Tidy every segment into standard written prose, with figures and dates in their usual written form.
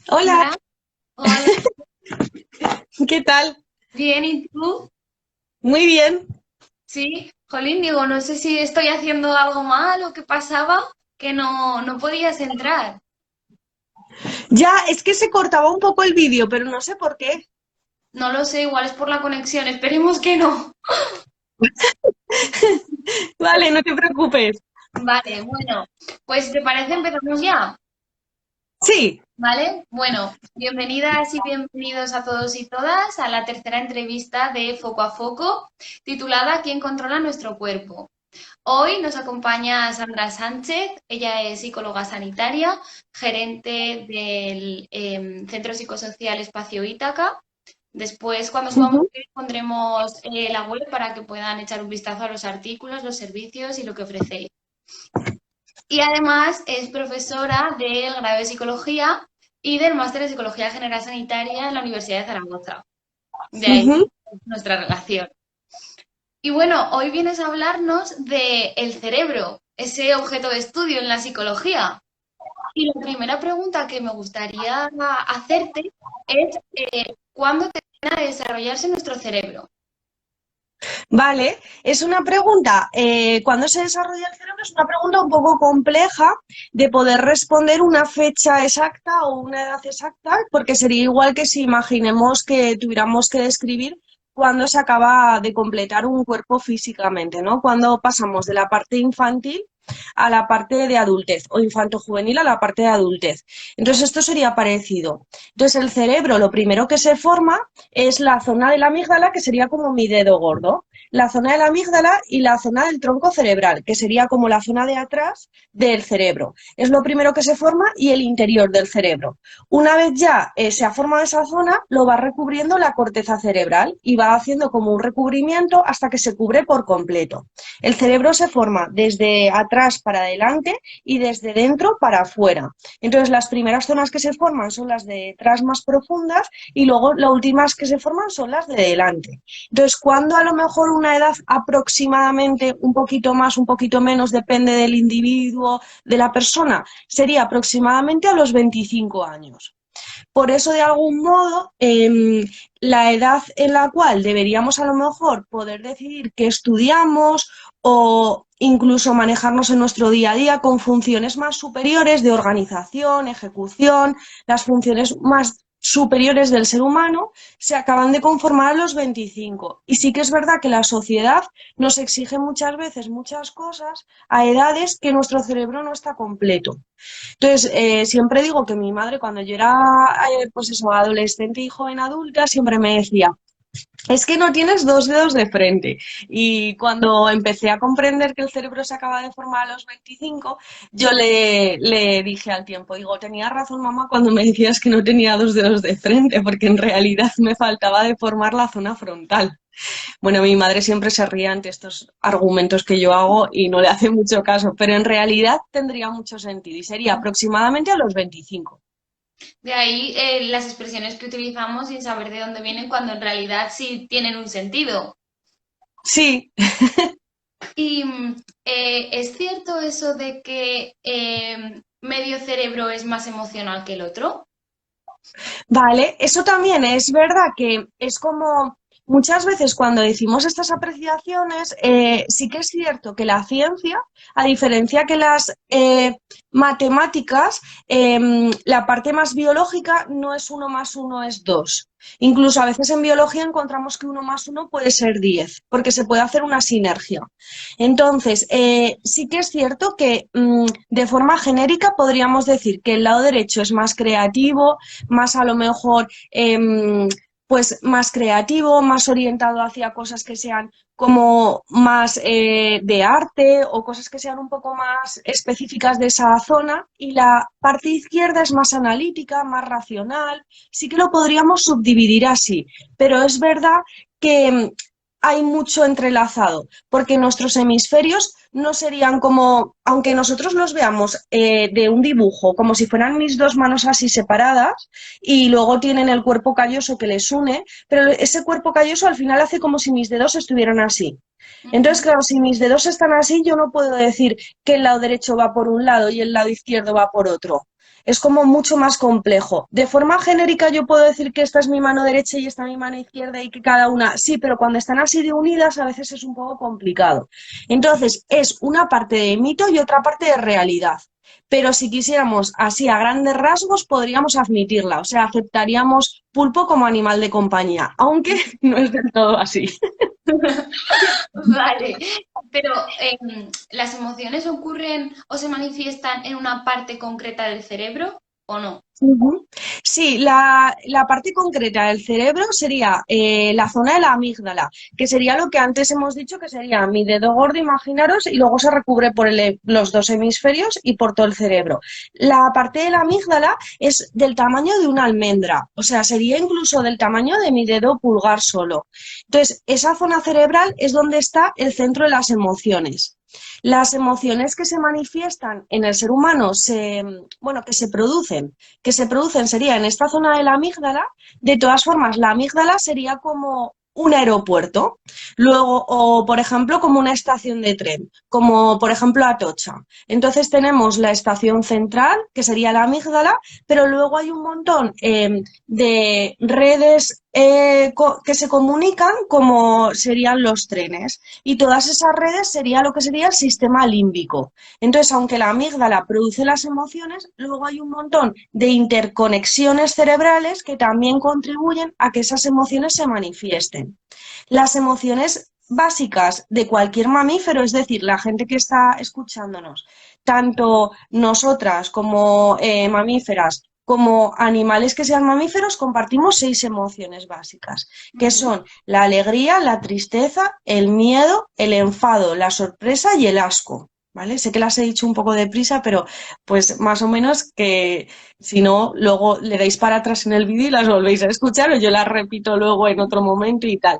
Hola, Hola, hola, ¿qué tal? bien, ¿y tú? Muy bien. Sí, Jolín, digo, no sé si estoy haciendo algo mal o qué pasaba, que no podías entrar. Ya, es que se cortaba un poco el vídeo, pero no sé por qué. No lo sé, igual es por la conexión, esperemos que no. Vale, no te preocupes. Vale, bueno, pues si te parece empezamos ya, Sí. ¿vale? Bueno, bienvenidas y bienvenidos a todos y todas a la tercera entrevista de Foco a Foco, titulada ¿Quién controla nuestro cuerpo? Hoy nos acompaña Sandra Sánchez, ella es psicóloga sanitaria, gerente del Centro Psicosocial Espacio Ítaca. Después, cuando subamos Ujú. el vídeo, pondremos la web para que puedan echar un vistazo a los artículos, los servicios y lo que ofrecéis. Y además es profesora del grado de psicología y del máster de psicología general sanitaria en la Universidad de Zaragoza. De ahí Ujú. nuestra relación. Y bueno, hoy vienes a hablarnos de el cerebro, ese objeto de estudio en la psicología. Y la primera pregunta que me gustaría hacerte es, ¿cuándo termina de desarrollarse nuestro cerebro? Vale, es una pregunta, ¿cuándo se desarrolla el cerebro? Es una pregunta un poco compleja de poder responder una fecha exacta o una edad exacta, porque sería igual que si imaginemos que tuviéramos que describir cuándo se acaba de completar un cuerpo físicamente, ¿no? Cuando pasamos de la parte infantil a la parte de adultez o infanto-juvenil a la parte de adultez. Entonces, esto sería parecido. Entonces, el cerebro, lo primero que se forma es la zona de la amígdala, que sería como mi dedo gordo, la zona de la amígdala y la zona del tronco cerebral, que sería como la zona de atrás del cerebro. Es lo primero que se forma y el interior del cerebro. Una vez ya se ha formado esa zona, lo va recubriendo la corteza cerebral y va haciendo como un recubrimiento hasta que se cubre por completo. El cerebro se forma desde atrás para adelante y desde dentro para afuera. Entonces, las primeras zonas que se forman son las de detrás más profundas y luego las últimas que se forman son las de delante. Entonces, cuando a lo mejor una edad aproximadamente un poquito más, un poquito menos, depende del individuo, de la persona, sería aproximadamente a los 25 años. Por eso, de algún modo, la edad en la cual deberíamos a lo mejor poder decidir qué estudiamos o incluso manejarnos en nuestro día a día con funciones más superiores de organización, ejecución, las funciones más superiores del ser humano, se acaban de conformar a los 25. Y sí que es verdad que la sociedad nos exige muchas veces muchas cosas a edades que nuestro cerebro no está completo. Entonces, siempre digo que mi madre, cuando yo era, pues eso, adolescente y joven adulta, siempre me decía, es que no tienes dos dedos de frente. Y cuando empecé a comprender que el cerebro se acaba de formar a los 25, yo le dije al tiempo, digo, tenía razón mamá cuando me decías que no tenía dos dedos de frente, porque en realidad me faltaba de formar la zona frontal. Bueno, mi madre siempre se ríe ante estos argumentos que yo hago y no le hace mucho caso, pero en realidad tendría mucho sentido y sería aproximadamente a los 25. De ahí las expresiones que utilizamos sin saber de dónde vienen cuando en realidad sí tienen un sentido. Sí, Y ¿es cierto eso de que medio cerebro es más emocional que el otro? vale, eso también es verdad que es como muchas veces cuando decimos estas apreciaciones, sí que es cierto que la ciencia, a diferencia que las matemáticas, la parte más biológica no es uno más uno, es dos. Incluso a veces en biología encontramos que uno más uno puede ser 10, porque se puede hacer una sinergia. Entonces, sí que es cierto que de forma genérica podríamos decir que el lado derecho es más creativo, más a lo mejor, pues más creativo, más orientado hacia cosas que sean como más de arte o cosas que sean un poco más específicas de esa zona y la parte izquierda es más analítica, más racional, sí que lo podríamos subdividir así, pero es verdad que hay mucho entrelazado, porque nuestros hemisferios no serían como, aunque nosotros los veamos de un dibujo, como si fueran mis dos manos así separadas, y luego tienen el cuerpo calloso que les une, pero ese cuerpo calloso al final hace como si mis dedos estuvieran así. Entonces, Ujú. claro, si mis dedos están así, yo no puedo decir que el lado derecho va por un lado y el lado izquierdo va por otro. Es como mucho más complejo. De forma genérica yo puedo decir que esta es mi mano derecha y esta mi mano izquierda y que cada una, sí, pero cuando están así de unidas a veces es un poco complicado. Entonces, es una parte de mito y otra parte de realidad. Pero si quisiéramos así a grandes rasgos, podríamos admitirla, o sea, aceptaríamos pulpo como animal de compañía, aunque no es del todo así. Vale, pero ¿las emociones ocurren o se manifiestan en una parte concreta del cerebro o no? Ujú. Sí, la parte concreta del cerebro sería la zona de la amígdala, que sería lo que antes hemos dicho que sería mi dedo gordo, imaginaros, y luego se recubre por los dos hemisferios y por todo el cerebro. La parte de la amígdala es del tamaño de una almendra, o sea, sería incluso del tamaño de mi dedo pulgar solo. Entonces, esa zona cerebral es donde está el centro de las emociones. Las emociones que se manifiestan en el ser humano, bueno, que se producen sería en esta zona de la amígdala. De todas formas, la amígdala sería como un aeropuerto, luego, o por ejemplo, como una estación de tren, como por ejemplo Atocha. Entonces tenemos la estación central, que sería la amígdala, pero luego hay un montón de redes que se comunican como serían los trenes. Y todas esas redes sería lo que sería el sistema límbico. Entonces, aunque la amígdala produce las emociones, luego hay un montón de interconexiones cerebrales que también contribuyen a que esas emociones se manifiesten. Las emociones básicas de cualquier mamífero, es decir, la gente que está escuchándonos, tanto nosotras como mamíferas, como animales que sean mamíferos, compartimos 6 emociones básicas, que Ujú. son la alegría, la tristeza, el miedo, el enfado, la sorpresa y el asco. ¿Vale? Sé que las he dicho un poco deprisa, pero pues más o menos que si no, luego le dais para atrás en el vídeo y las volvéis a escuchar o yo las repito luego en otro momento y tal.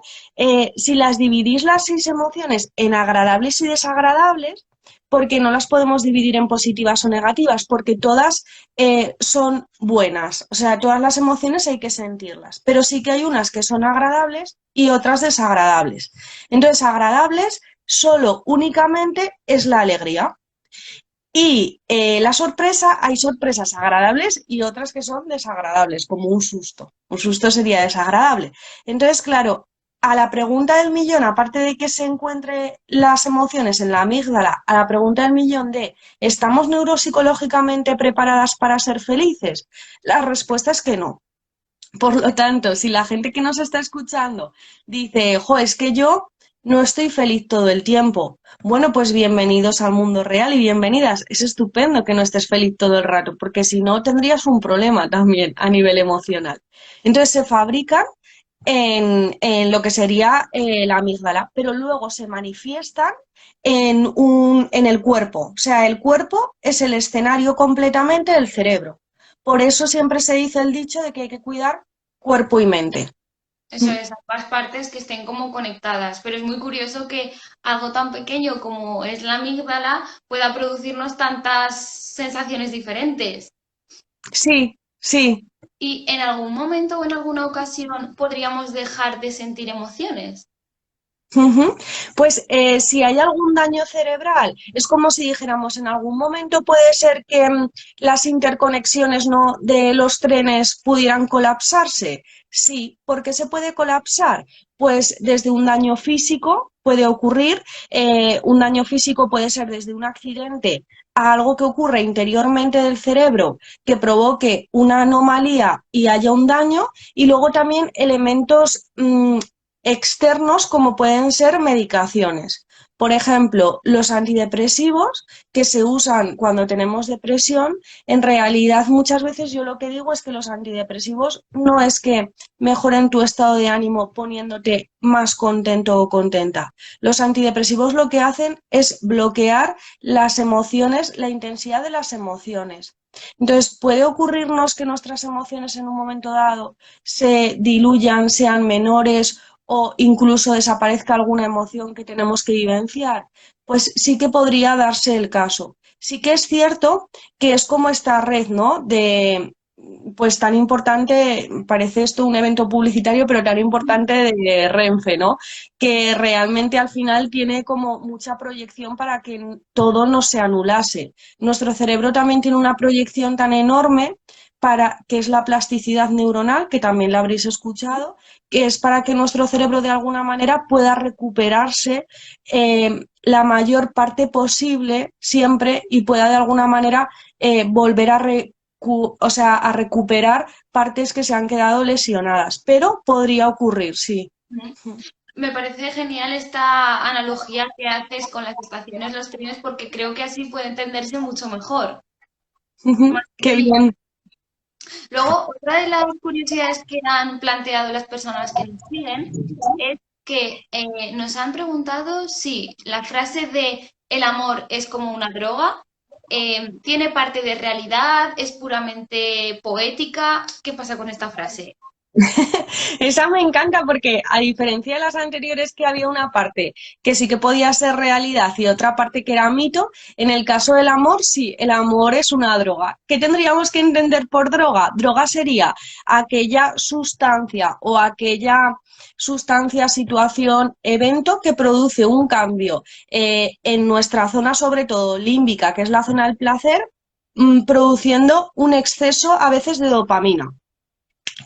Si las dividís las 6 emociones en agradables y desagradables, porque no las podemos dividir en positivas o negativas, porque todas son buenas, o sea, todas las emociones hay que sentirlas, pero sí que hay unas que son agradables y otras desagradables. Entonces, agradables solo únicamente es la alegría. Y la sorpresa, hay sorpresas agradables y otras que son desagradables, como un susto. Un susto sería desagradable. Entonces, claro, a la pregunta del millón, aparte de que se encuentren las emociones en la amígdala, a la pregunta del millón de ¿estamos neuropsicológicamente preparadas para ser felices? La respuesta es que no. Por lo tanto, si la gente que nos está escuchando dice, jo, es que yo no estoy feliz todo el tiempo, bueno, pues bienvenidos al mundo real y bienvenidas. Es estupendo que no estés feliz todo el rato, porque si no tendrías un problema también a nivel emocional. Entonces se fabrican en lo que sería la amígdala, pero luego se manifiestan en el cuerpo. O sea, el cuerpo es el escenario completamente del cerebro. Por eso siempre se dice el dicho de que hay que cuidar cuerpo y mente. Eso es, ambas partes que estén como conectadas, pero es muy curioso que algo tan pequeño como es la amígdala pueda producirnos tantas sensaciones diferentes. Sí, sí. ¿Y en algún momento o en alguna ocasión podríamos dejar de sentir emociones? Ujú. Pues si hay algún daño cerebral, es como si dijéramos en algún momento puede ser que las interconexiones no, de los trenes pudieran colapsarse. Sí, ¿por qué se puede colapsar? Pues desde un daño físico puede ocurrir, un daño físico puede ser desde un accidente a algo que ocurre interiormente del cerebro que provoque una anomalía y haya un daño, y luego también elementos externos como pueden ser medicaciones. Por ejemplo, los antidepresivos que se usan cuando tenemos depresión, en realidad muchas veces yo lo que digo es que los antidepresivos no es que mejoren tu estado de ánimo poniéndote más contento o contenta. Los antidepresivos lo que hacen es bloquear las emociones, la intensidad de las emociones. Entonces, puede ocurrirnos que nuestras emociones en un momento dado se diluyan, sean menores o incluso desaparezca alguna emoción que tenemos que vivenciar, pues sí que podría darse el caso. Sí que es cierto que es como esta red, ¿no? pues tan importante, parece esto un evento publicitario, pero tan importante de Renfe, ¿no? Que realmente al final tiene como mucha proyección para que todo no se anulase. Nuestro cerebro también tiene una proyección tan enorme para que es la plasticidad neuronal, que también la habréis escuchado, que es para que nuestro cerebro de alguna manera pueda recuperarse la mayor parte posible siempre y pueda de alguna manera volver a o sea, a recuperar partes que se han quedado lesionadas, pero podría ocurrir, sí. Me parece genial esta analogía que haces con las estaciones, los trenes, porque creo que así puede entenderse mucho mejor. Más Qué sencillo. bien. Luego, otra de las curiosidades que han planteado las personas que nos siguen es que nos han preguntado si la frase de el amor es como una droga tiene parte de realidad, es puramente poética. ¿Qué pasa con esta frase? Esa me encanta porque a diferencia de las anteriores que había una parte que sí que podía ser realidad y otra parte que era mito, en el caso del amor sí, el amor es una droga. ¿Qué tendríamos que entender por droga? Droga sería aquella sustancia o aquella sustancia, situación, evento que produce un cambio en nuestra zona, sobre todo límbica, que es la zona del placer, produciendo un exceso a veces de dopamina,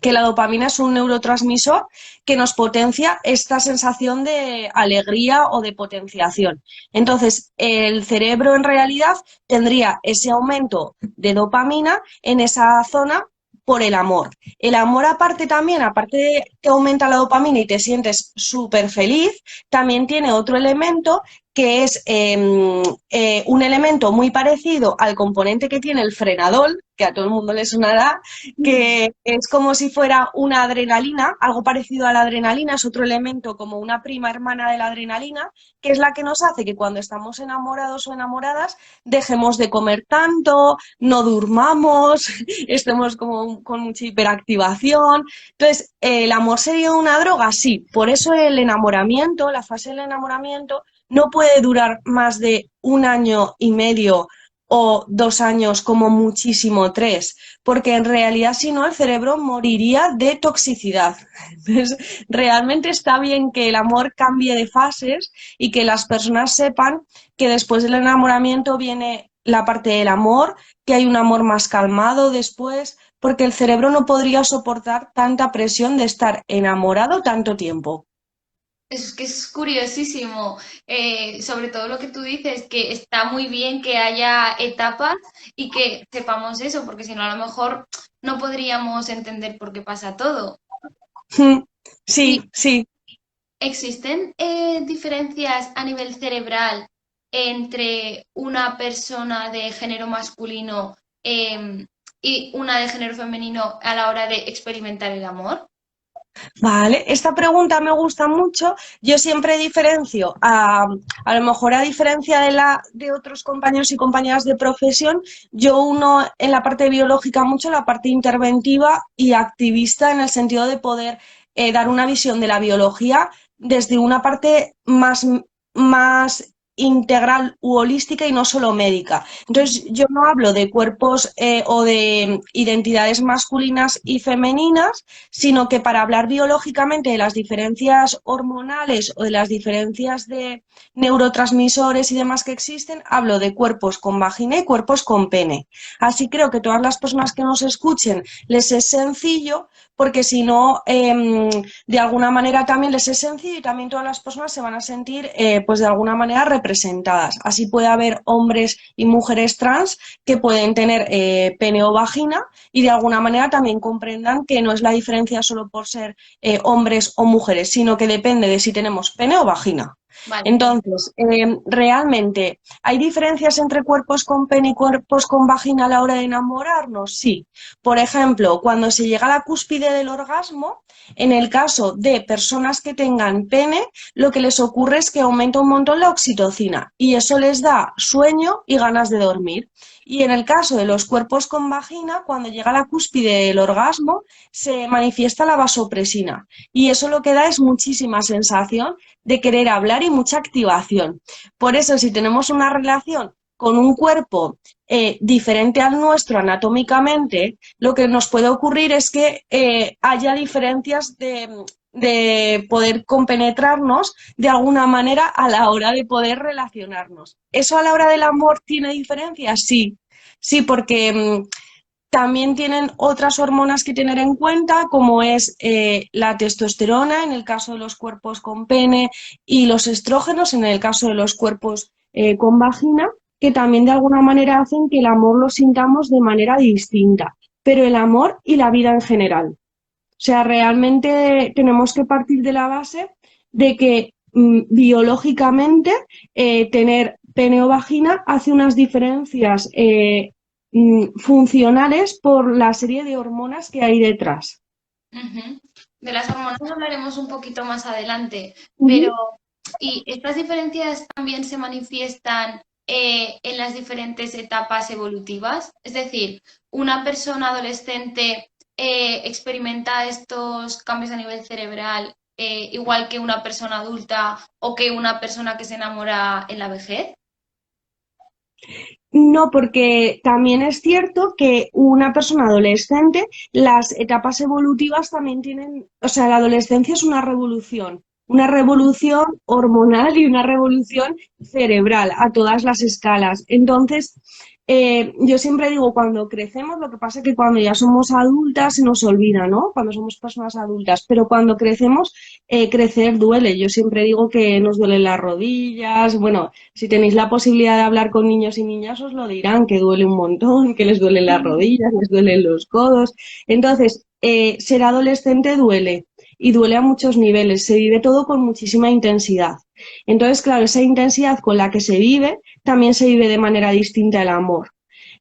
que la dopamina es un neurotransmisor que nos potencia esta sensación de alegría o de potenciación. Entonces, el cerebro en realidad tendría ese aumento de dopamina en esa zona por el amor. El amor aparte también, aparte de que aumenta la dopamina y te sientes súper feliz, también tiene otro elemento que es un elemento muy parecido al componente que tiene el frenadol, que a todo el mundo le sonará, que es como si fuera una adrenalina, algo parecido a la adrenalina, es otro elemento como una prima hermana de la adrenalina, que es la que nos hace que cuando estamos enamorados o enamoradas dejemos de comer tanto, no durmamos, estemos como con mucha hiperactivación. Entonces, ¿el amor sería una droga? Sí, por eso el enamoramiento, la fase del enamoramiento, no puede durar más de 1 año y medio o 2 años, como muchísimo 3, porque en realidad si no el cerebro moriría de toxicidad. Entonces, realmente está bien que el amor cambie de fases y que las personas sepan que después del enamoramiento viene la parte del amor, que hay un amor más calmado después, porque el cerebro no podría soportar tanta presión de estar enamorado tanto tiempo. Es que es curiosísimo, sobre todo lo que tú dices, que está muy bien que haya etapas y que sepamos eso, porque si no, a lo mejor no podríamos entender por qué pasa todo. Sí, ¿Y sí. existen diferencias a nivel cerebral entre una persona de género masculino em, y una de género femenino a la hora de experimentar el amor? Vale, esta pregunta me gusta mucho. Yo siempre diferencio, a lo mejor a diferencia de otros compañeros y compañeras de profesión, yo uno en la parte biológica mucho la parte interventiva y activista en el sentido de poder dar una visión de la biología desde una parte más integral u holística y no solo médica. Entonces, yo no hablo de cuerpos o de identidades masculinas y femeninas, sino que para hablar biológicamente de las diferencias hormonales o de las diferencias de neurotransmisores y demás que existen, hablo de cuerpos con vagina y cuerpos con pene. Así creo que todas las personas que nos escuchen les es sencillo, porque si no, de alguna manera también les es sencillo y también todas las personas se van a sentir, pues de alguna manera representadas. Así puede haber hombres y mujeres trans que pueden tener pene o vagina y de alguna manera también comprendan que no es la diferencia solo por ser hombres o mujeres, sino que depende de si tenemos pene o vagina. Vale. Entonces, ¿realmente hay diferencias entre cuerpos con pene y cuerpos con vagina a la hora de enamorarnos? Sí. Por ejemplo, cuando se llega a la cúspide del orgasmo, en el caso de personas que tengan pene, lo que les ocurre es que aumenta un montón la oxitocina y eso les da sueño y ganas de dormir. Y en el caso de los cuerpos con vagina, cuando llega a la cúspide del orgasmo, se manifiesta la vasopresina y eso lo que da es muchísima sensación de querer hablar y mucha activación. Por eso, si tenemos una relación con un cuerpo diferente al nuestro anatómicamente, lo que nos puede ocurrir es que haya diferencias de poder compenetrarnos de alguna manera a la hora de poder relacionarnos. ¿Eso a la hora del amor tiene diferencias? Sí, sí, porque también tienen otras hormonas que tener en cuenta, como es la testosterona en el caso de los cuerpos con pene y los estrógenos en el caso de los cuerpos con vagina, que también de alguna manera hacen que el amor lo sintamos de manera distinta, pero el amor y la vida en general. O sea, realmente tenemos que partir de la base de que biológicamente tener pene o vagina hace unas diferencias funcionales por la serie de hormonas que hay detrás. Ujú. De las hormonas hablaremos un poquito más adelante, pero Ujú. ¿y estas diferencias también se manifiestan en las diferentes etapas evolutivas? Es decir, ¿una persona adolescente experimenta estos cambios a nivel cerebral igual que una persona adulta o que una persona que se enamora en la vejez? No, porque también es cierto que una persona adolescente, las etapas evolutivas también tienen, o sea, la adolescencia es una revolución hormonal y una revolución cerebral a todas las escalas. Entonces, yo siempre digo, cuando crecemos, lo que pasa es que cuando ya somos adultas se nos olvida, ¿no? Cuando somos personas adultas, pero cuando crecemos, crecer duele. Yo siempre digo que nos duelen las rodillas, bueno. Si tenéis la posibilidad de hablar con niños y niñas, os lo dirán, que duele un montón, que les duelen las rodillas, les duelen los codos. Entonces, ser adolescente duele y duele a muchos niveles, se vive todo con muchísima intensidad. Entonces, claro, esa intensidad con la que se vive, también se vive de manera distinta el amor.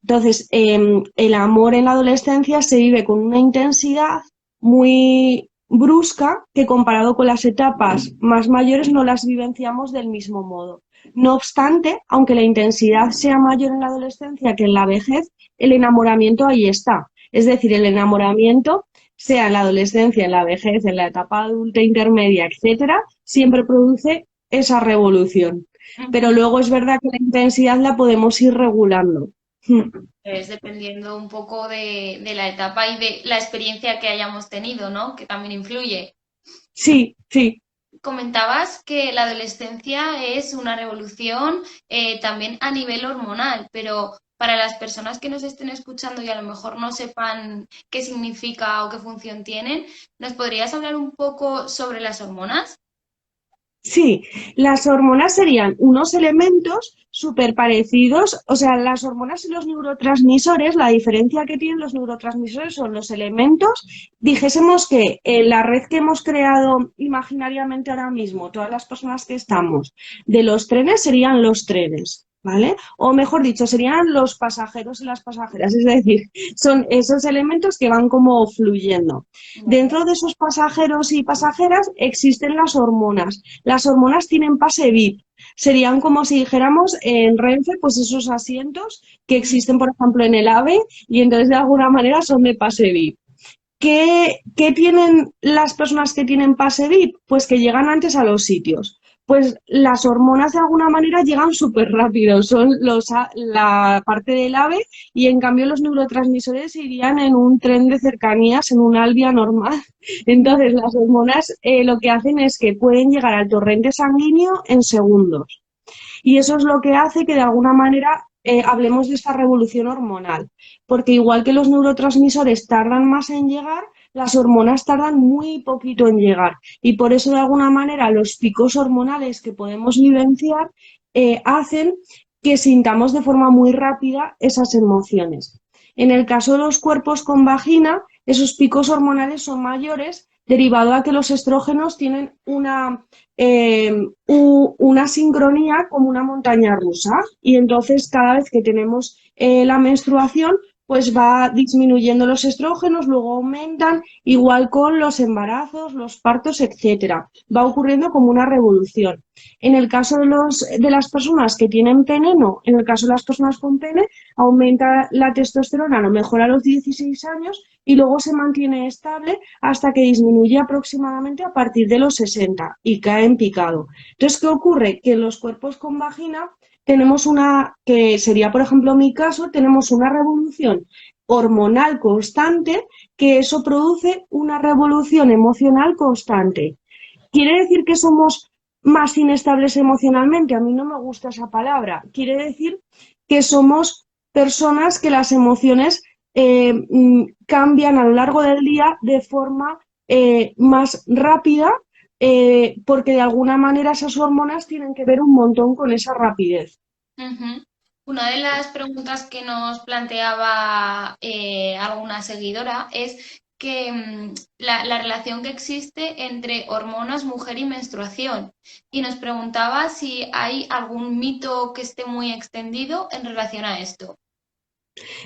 Entonces, el amor en la adolescencia se vive con una intensidad muy brusca que comparado con las etapas más mayores no las vivenciamos del mismo modo. No obstante, aunque la intensidad sea mayor en la adolescencia que en la vejez, el enamoramiento ahí está. Es decir, el enamoramiento, sea en la adolescencia, en la vejez, en la etapa adulta, intermedia, etcétera, siempre produce esa revolución. Pero Ujú. luego es verdad que la intensidad la podemos ir regulando. Es dependiendo un poco de la etapa y de la experiencia que hayamos tenido, ¿no? Que también influye. Sí, sí. Comentabas que la adolescencia es una revolución también a nivel hormonal, pero para las personas que nos estén escuchando y a lo mejor no sepan qué significa o qué función tienen, ¿nos podrías hablar un poco sobre las hormonas? Sí, las hormonas serían unos elementos súper parecidos, o sea, las hormonas y los neurotransmisores, la diferencia que tienen los neurotransmisores son los elementos, dijésemos que la red que hemos creado imaginariamente ahora mismo, todas las personas que estamos, de los trenes serían los trenes, ¿vale? O mejor dicho, serían los pasajeros y las pasajeras, es decir, son esos elementos que van como fluyendo. Vale. Dentro de esos pasajeros y pasajeras existen las hormonas. Las hormonas tienen pase VIP. Serían como si dijéramos en Renfe, pues esos asientos que existen, por ejemplo, en el AVE y entonces de alguna manera son de pase VIP. ¿Qué tienen las personas que tienen pase VIP? Pues que llegan antes a los sitios. Pues las hormonas de alguna manera llegan súper rápido, son la parte del AVE y en cambio los neurotransmisores irían en un tren de cercanías, en un Alvia normal. Entonces las hormonas lo que hacen es que pueden llegar al torrente sanguíneo en segundos. Y eso es lo que hace que de alguna manera hablemos de esta revolución hormonal, porque igual que los neurotransmisores tardan más en llegar, las hormonas tardan muy poquito en llegar y por eso de alguna manera los picos hormonales que podemos vivenciar hacen que sintamos de forma muy rápida esas emociones. En el caso de los cuerpos con vagina, esos picos hormonales son mayores derivado a que los estrógenos tienen eh, una sincronía como una montaña rusa y entonces cada vez que tenemos la menstruación pues va disminuyendo los estrógenos, luego aumentan, igual con los embarazos, los partos, etcétera. Va ocurriendo como una revolución. En el caso de las personas que tienen pene, no. En el caso de las personas con pene, aumenta la testosterona a lo mejor a los 16 años y luego se mantiene estable hasta que disminuye aproximadamente a partir de los 60 y cae en picado. Entonces, ¿qué ocurre? Que en los cuerpos con vagina tenemos que sería por ejemplo mi caso, tenemos una revolución hormonal constante, que eso produce una revolución emocional constante. ¿Quiere decir que somos más inestables emocionalmente? A mí no me gusta esa palabra. Quiere decir que somos personas que las emociones cambian a lo largo del día de forma más rápida, porque de alguna manera esas hormonas tienen que ver un montón con esa rapidez. Ujú. Una de las preguntas que nos planteaba alguna seguidora es que la relación que existe entre hormonas, mujer y menstruación. Y nos preguntaba si hay algún mito que esté muy extendido en relación a esto.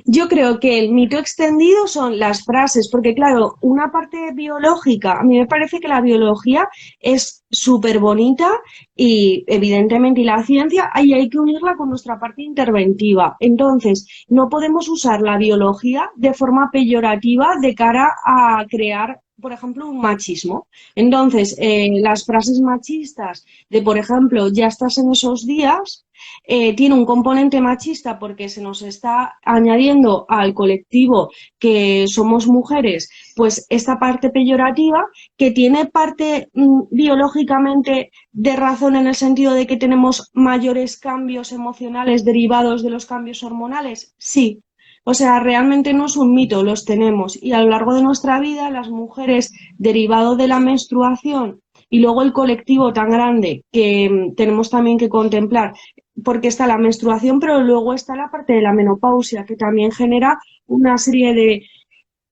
Yo creo que el mito extendido son las frases, porque claro, una parte biológica, a mí me parece que la biología es súper bonita y evidentemente y la ciencia, ahí hay que unirla con nuestra parte interventiva. Entonces, no podemos usar la biología de forma peyorativa de cara a crear, por ejemplo, un machismo. Entonces, las frases machistas de, por ejemplo, ya estás en esos días, tiene un componente machista porque se nos está añadiendo al colectivo que somos mujeres, pues esta parte peyorativa que tiene parte biológicamente de razón en el sentido de que tenemos mayores cambios emocionales derivados de los cambios hormonales, sí. O sea, realmente no es un mito, los tenemos. Y a lo largo de nuestra vida, las mujeres, derivado de la menstruación y luego el colectivo tan grande que tenemos también que contemplar, porque está la menstruación, pero luego está la parte de la menopausia, que también genera una serie de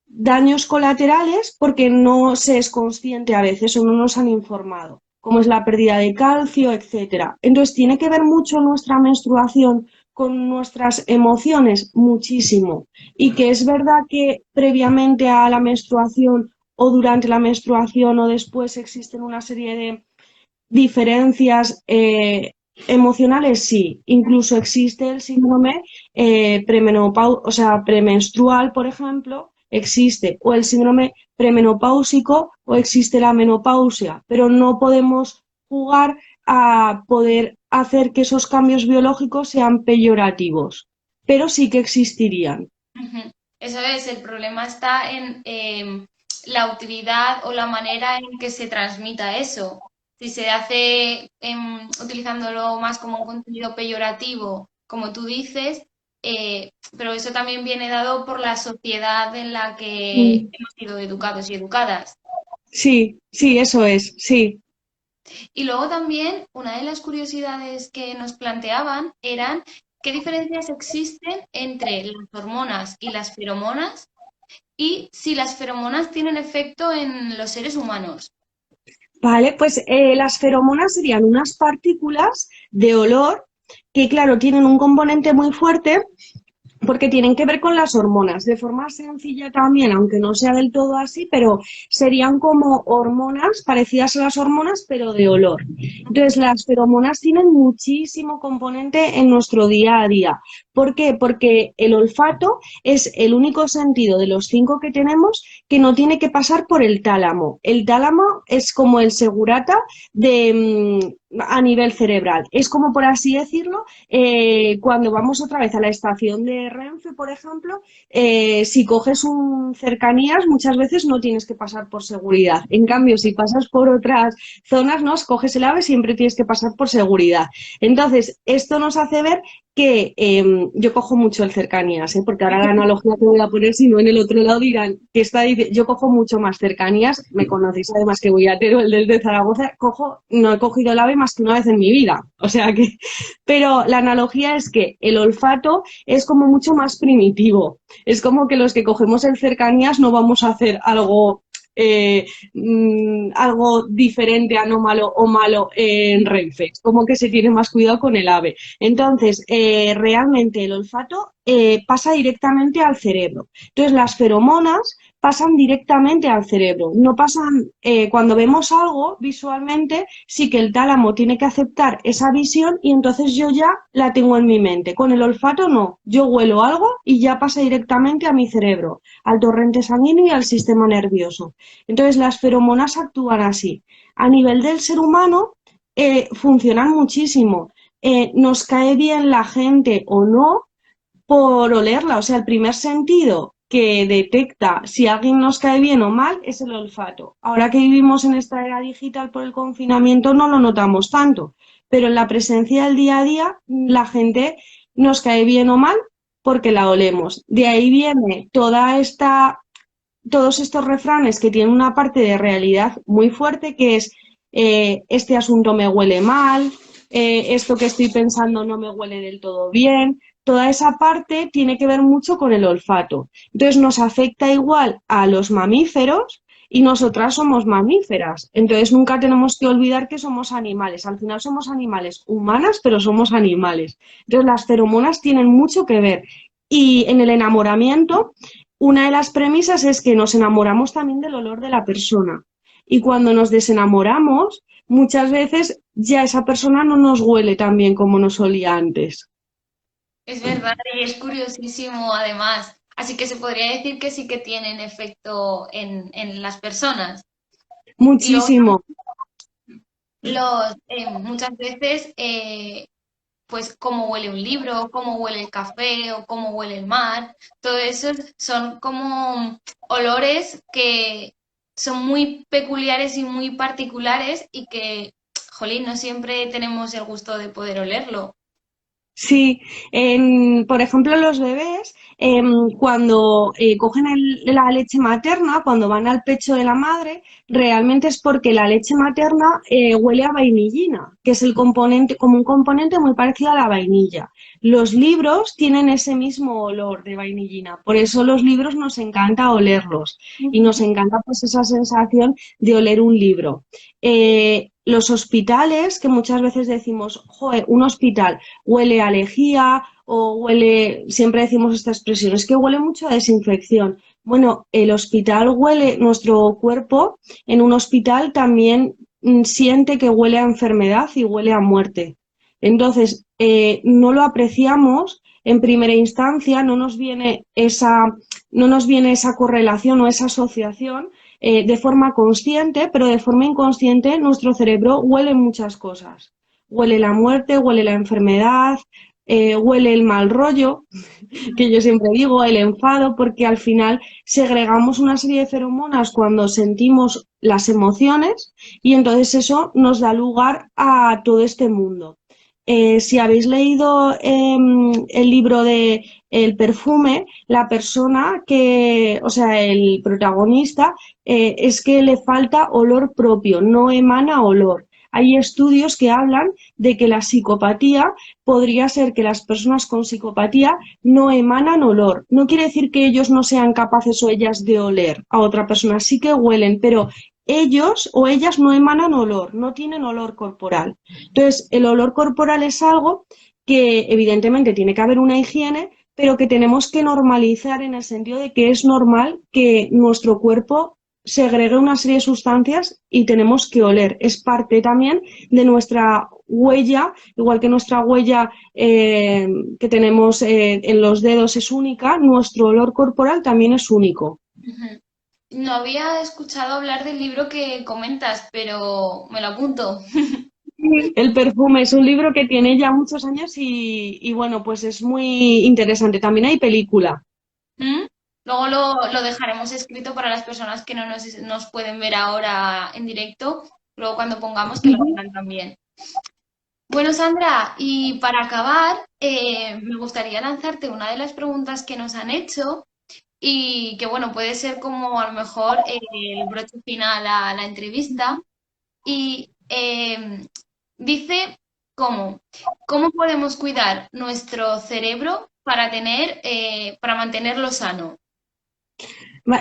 daños colaterales porque no se es consciente a veces o no nos han informado, como es la pérdida de calcio, etcétera. Entonces, ¿tiene que ver mucho nuestra menstruación con nuestras emociones? Muchísimo. Y que es verdad que previamente a la menstruación o durante la menstruación o después existen una serie de diferencias emocionales, sí. Incluso existe el síndrome o sea, premenstrual, por ejemplo, existe, o el síndrome premenopáusico, o existe la menopausia, pero no podemos jugar a poder hacer que esos cambios biológicos sean peyorativos, pero sí que existirían. Ujú. Eso es, el problema está en la utilidad o la manera en que se transmita eso. Si se hace utilizándolo más como un contenido peyorativo, como tú dices, pero eso también viene dado por la sociedad en la que Mm. hemos sido educados y educadas. Sí, sí, eso es, sí. Y luego también una de las curiosidades que nos planteaban eran qué diferencias existen entre las hormonas y las feromonas y si las feromonas tienen efecto en los seres humanos. Vale, pues las feromonas serían unas partículas de olor que, claro, tienen un componente muy fuerte porque tienen que ver con las hormonas, de forma sencilla también, aunque no sea del todo así, pero serían como hormonas parecidas a las hormonas, pero de olor. Entonces, las feromonas tienen muchísimo componente en nuestro día a día. ¿Por qué? Porque el olfato es el único sentido de los 5 que tenemos que no tiene que pasar por el tálamo. El tálamo es como el segurata a nivel cerebral. Es como, por así decirlo, cuando vamos otra vez a la estación de Renfe, por ejemplo, si coges un cercanías, muchas veces no tienes que pasar por seguridad. En cambio, si pasas por otras zonas, ¿no? Coges el AVE, siempre tienes que pasar por seguridad. Entonces, esto nos hace ver que yo cojo mucho el cercanías, porque ahora la analogía que voy a poner, si no en el otro lado dirán que está yo cojo mucho más cercanías, me conocéis además que voy a Teruel desde Zaragoza, no he cogido el AVE más que una vez en mi vida, o sea que, pero la analogía es que el olfato es como mucho más primitivo, es como que los que cogemos el cercanías no vamos a hacer algo diferente, anómalo o malo en Renfe, como que se tiene más cuidado con el AVE. Entonces, realmente el olfato pasa directamente al cerebro. Entonces, las feromonas pasan directamente al cerebro. No pasan, cuando vemos algo visualmente, sí que el tálamo tiene que aceptar esa visión y entonces yo ya la tengo en mi mente. Con el olfato no. Yo huelo algo y ya pasa directamente a mi cerebro, al torrente sanguíneo y al sistema nervioso. Entonces, las feromonas actúan así. A nivel del ser humano, funcionan muchísimo. nos cae bien la gente o no por olerla. O sea, el primer sentido que detecta si alguien nos cae bien o mal es el olfato. Ahora que vivimos en esta era digital por el confinamiento no lo notamos tanto, pero en la presencia del día a día la gente nos cae bien o mal porque la olemos. De ahí viene todos estos refranes que tienen una parte de realidad muy fuerte, que es este asunto me huele mal, esto que estoy pensando no me huele del todo bien. Toda esa parte tiene que ver mucho con el olfato. Entonces nos afecta igual a los mamíferos y nosotras somos mamíferas. Entonces nunca tenemos que olvidar que somos animales. Al final somos animales humanas, pero somos animales. Entonces las feromonas tienen mucho que ver. Y en el enamoramiento, una de las premisas es que nos enamoramos también del olor de la persona. Y cuando nos desenamoramos, muchas veces ya esa persona no nos huele tan bien como nos olía antes. Es verdad y es curiosísimo además. Así que se podría decir que sí que tienen efecto en las personas. Y luego Muchísimo. muchas veces, pues cómo huele un libro, cómo huele el café o cómo huele el mar, todo eso son como olores que son muy peculiares y muy particulares y que, jolín, no siempre tenemos el gusto de poder olerlo. Sí, por ejemplo, los bebés, cuando cogen la leche materna, cuando van al pecho de la madre, realmente es porque la leche materna huele a vainillina, que es el componente, como un componente muy parecido a la vainilla. Los libros tienen ese mismo olor de vainillina, por eso los libros nos encanta olerlos y nos encanta pues esa sensación de oler un libro. Los hospitales, que muchas veces decimos, joder, un hospital huele a lejía o huele, siempre decimos esta expresión, es que huele mucho a desinfección. Bueno, el hospital huele, nuestro cuerpo en un hospital también siente que huele a enfermedad y huele a muerte. Entonces, no lo apreciamos en primera instancia, no nos viene esa correlación o esa asociación de forma consciente, pero de forma inconsciente nuestro cerebro huele muchas cosas. Huele la muerte, huele la enfermedad, huele el mal rollo, que yo siempre digo, el enfado, porque al final segregamos una serie de feromonas cuando sentimos las emociones y entonces eso nos da lugar a todo este mundo. Si habéis leído el libro de El perfume, la persona que, o sea, el protagonista, es que le falta olor propio, no emana olor. Hay estudios que hablan de que la psicopatía podría ser que las personas con psicopatía no emanan olor. No quiere decir que ellos no sean capaces o ellas de oler a otra persona, sí que huelen, pero ellos o ellas no emanan olor, no tienen olor corporal. Entonces, el olor corporal es algo que evidentemente tiene que haber una higiene, pero que tenemos que normalizar en el sentido de que es normal que nuestro cuerpo segregue una serie de sustancias y tenemos que oler. Es parte también de nuestra huella, igual que nuestra huella que tenemos en los dedos es única, nuestro olor corporal también es único. Ujú. No había escuchado hablar del libro que comentas, pero me lo apunto. El perfume es un libro que tiene ya muchos años y bueno, pues es muy interesante. También hay película. ¿Mm? Luego lo dejaremos escrito para las personas que no nos pueden ver ahora en directo. Luego cuando pongamos que lo Ujú. vean también. Bueno, Sandra, y para acabar, me gustaría lanzarte una de las preguntas que nos han hecho y que, bueno, puede ser como a lo mejor el broche final a la entrevista. Y dice cómo, cómo podemos cuidar nuestro cerebro para mantenerlo sano.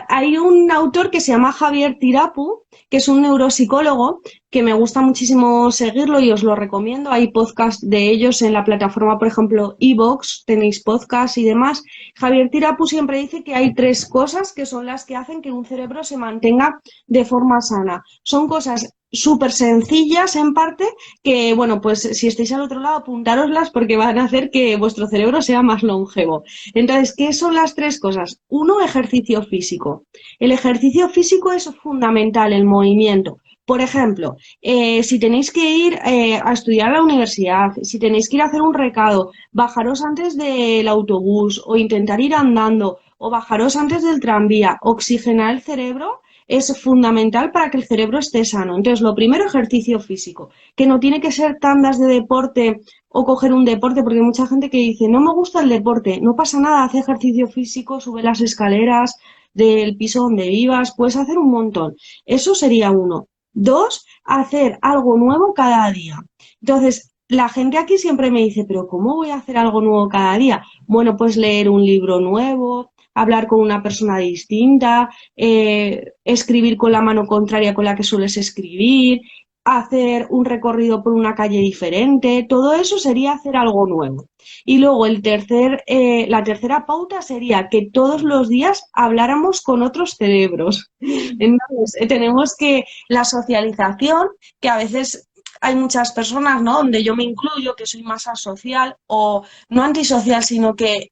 Hay un autor que se llama Javier Tirapu, que es un neuropsicólogo, que me gusta muchísimo seguirlo y os lo recomiendo. Hay podcast de ellos en la plataforma, por ejemplo, iVoox, tenéis podcast y demás. Javier Tirapu siempre dice que hay tres cosas que son las que hacen que un cerebro se mantenga de forma sana. Son cosas súper sencillas en parte que, bueno, pues si estáis al otro lado, apuntároslas porque van a hacer que vuestro cerebro sea más longevo. Entonces, ¿qué son las tres cosas? Uno, ejercicio físico. El ejercicio físico es fundamental, el movimiento, Por ejemplo, si tenéis que ir a estudiar a la universidad, si tenéis que ir a hacer un recado, bajaros antes del autobús o intentar ir andando o bajaros antes del tranvía. Oxigenar el cerebro es fundamental para que el cerebro esté sano. Entonces, lo primero, ejercicio físico, que no tiene que ser tandas de deporte o coger un deporte, porque hay mucha gente que dice, no me gusta el deporte, no pasa nada, hace ejercicio físico, sube las escaleras del piso donde vivas, puedes hacer un montón. Eso sería uno. Dos, hacer algo nuevo cada día. Entonces, la gente aquí siempre me dice, pero ¿cómo voy a hacer algo nuevo cada día? Bueno, pues leer un libro nuevo, hablar con una persona distinta, escribir con la mano contraria con la que sueles escribir, hacer un recorrido por una calle diferente, todo eso sería hacer algo nuevo. Y luego la tercera pauta sería que todos los días habláramos con otros cerebros. Entonces, tenemos que la socialización, que a veces hay muchas personas, ¿no? Donde yo me incluyo, que soy más asocial o no antisocial, sino que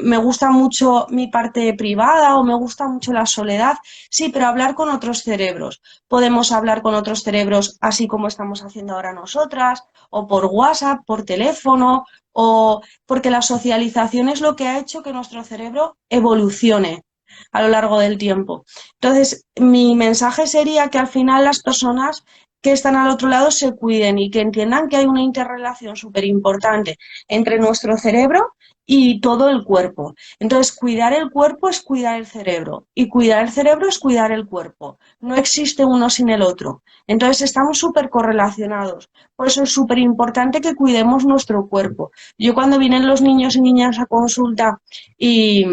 me gusta mucho mi parte privada o me gusta mucho la soledad. Sí, pero hablar con otros cerebros. Podemos hablar con otros cerebros así como estamos haciendo ahora nosotras, o por WhatsApp, por teléfono, o porque la socialización es lo que ha hecho que nuestro cerebro evolucione a lo largo del tiempo. Entonces, mi mensaje sería que al final las personas que están al otro lado se cuiden y que entiendan que hay una interrelación súper importante entre nuestro cerebro y todo el cuerpo. Entonces, cuidar el cuerpo es cuidar el cerebro y cuidar el cerebro es cuidar el cuerpo. No existe uno sin el otro. Entonces, estamos súper correlacionados. Por eso es súper importante que cuidemos nuestro cuerpo. Yo cuando vienen los niños y niñas a consulta y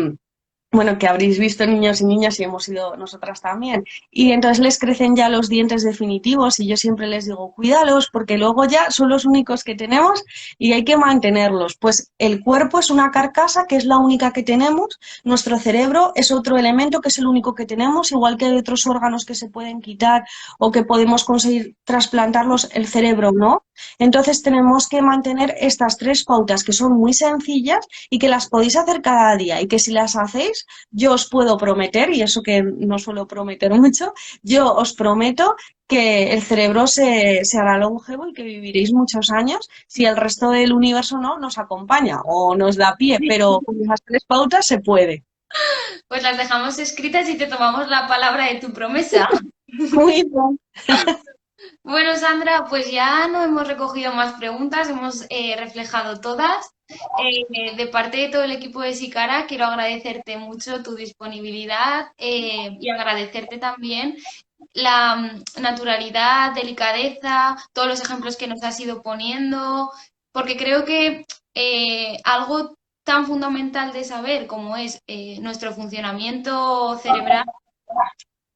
bueno, que habréis visto niños y niñas y hemos ido nosotras también. Y entonces les crecen ya los dientes definitivos y yo siempre les digo, cuídalos porque luego ya son los únicos que tenemos y hay que mantenerlos. Pues el cuerpo es una carcasa que es la única que tenemos, nuestro cerebro es otro elemento que es el único que tenemos, igual que hay otros órganos que se pueden quitar o que podemos conseguir trasplantarlos, el cerebro no. Entonces tenemos que mantener estas tres pautas que son muy sencillas y que las podéis hacer cada día y que si las hacéis, yo os puedo prometer, y eso que no suelo prometer mucho, yo os prometo que el cerebro se hará longevo y que viviréis muchos años si el resto del universo no nos acompaña o nos da pie, pero con esas tres pautas se puede. Pues las dejamos escritas y te tomamos la palabra de tu promesa. Muy bien. Bueno, Sandra, pues ya no hemos recogido más preguntas, hemos reflejado todas. De parte de todo el equipo de Sicara, quiero agradecerte mucho tu disponibilidad y agradecerte también la naturalidad, delicadeza, todos los ejemplos que nos has ido poniendo, porque creo que algo tan fundamental de saber como es nuestro funcionamiento cerebral,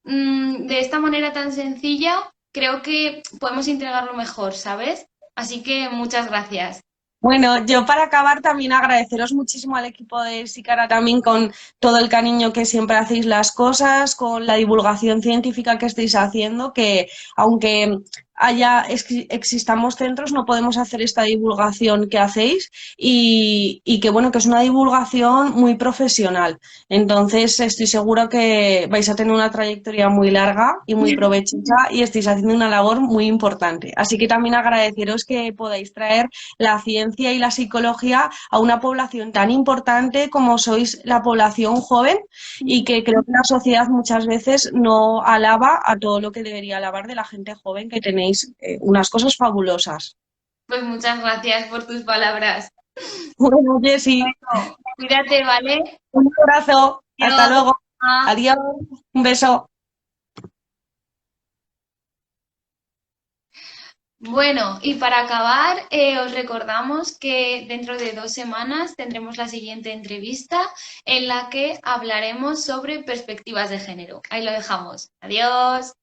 de esta manera tan sencilla, creo que podemos integrarlo mejor, ¿sabes? Así que muchas gracias. Bueno, yo para acabar también agradeceros muchísimo al equipo de Sicara también con todo el cariño que siempre hacéis las cosas, con la divulgación científica que estáis haciendo, que aunque existamos centros, no podemos hacer esta divulgación que hacéis y que bueno, que es una divulgación muy profesional. Entonces estoy segura que vais a tener una trayectoria muy larga y muy provechosa y estáis haciendo una labor muy importante. Así que también agradeceros que podáis traer la ciencia y la psicología a una población tan importante como sois la población joven y que creo que la sociedad muchas veces no alaba a todo lo que debería alabar de la gente joven, que tenéis unas cosas fabulosas. Pues muchas gracias por tus palabras. Bueno, Jessy, Cuídate, ¿vale? un abrazo, hasta Adiós. luego, adiós, un beso. Bueno, y para acabar, os recordamos que dentro de 2 semanas tendremos la siguiente entrevista en la que hablaremos sobre perspectivas de género. Ahí lo dejamos. Adiós.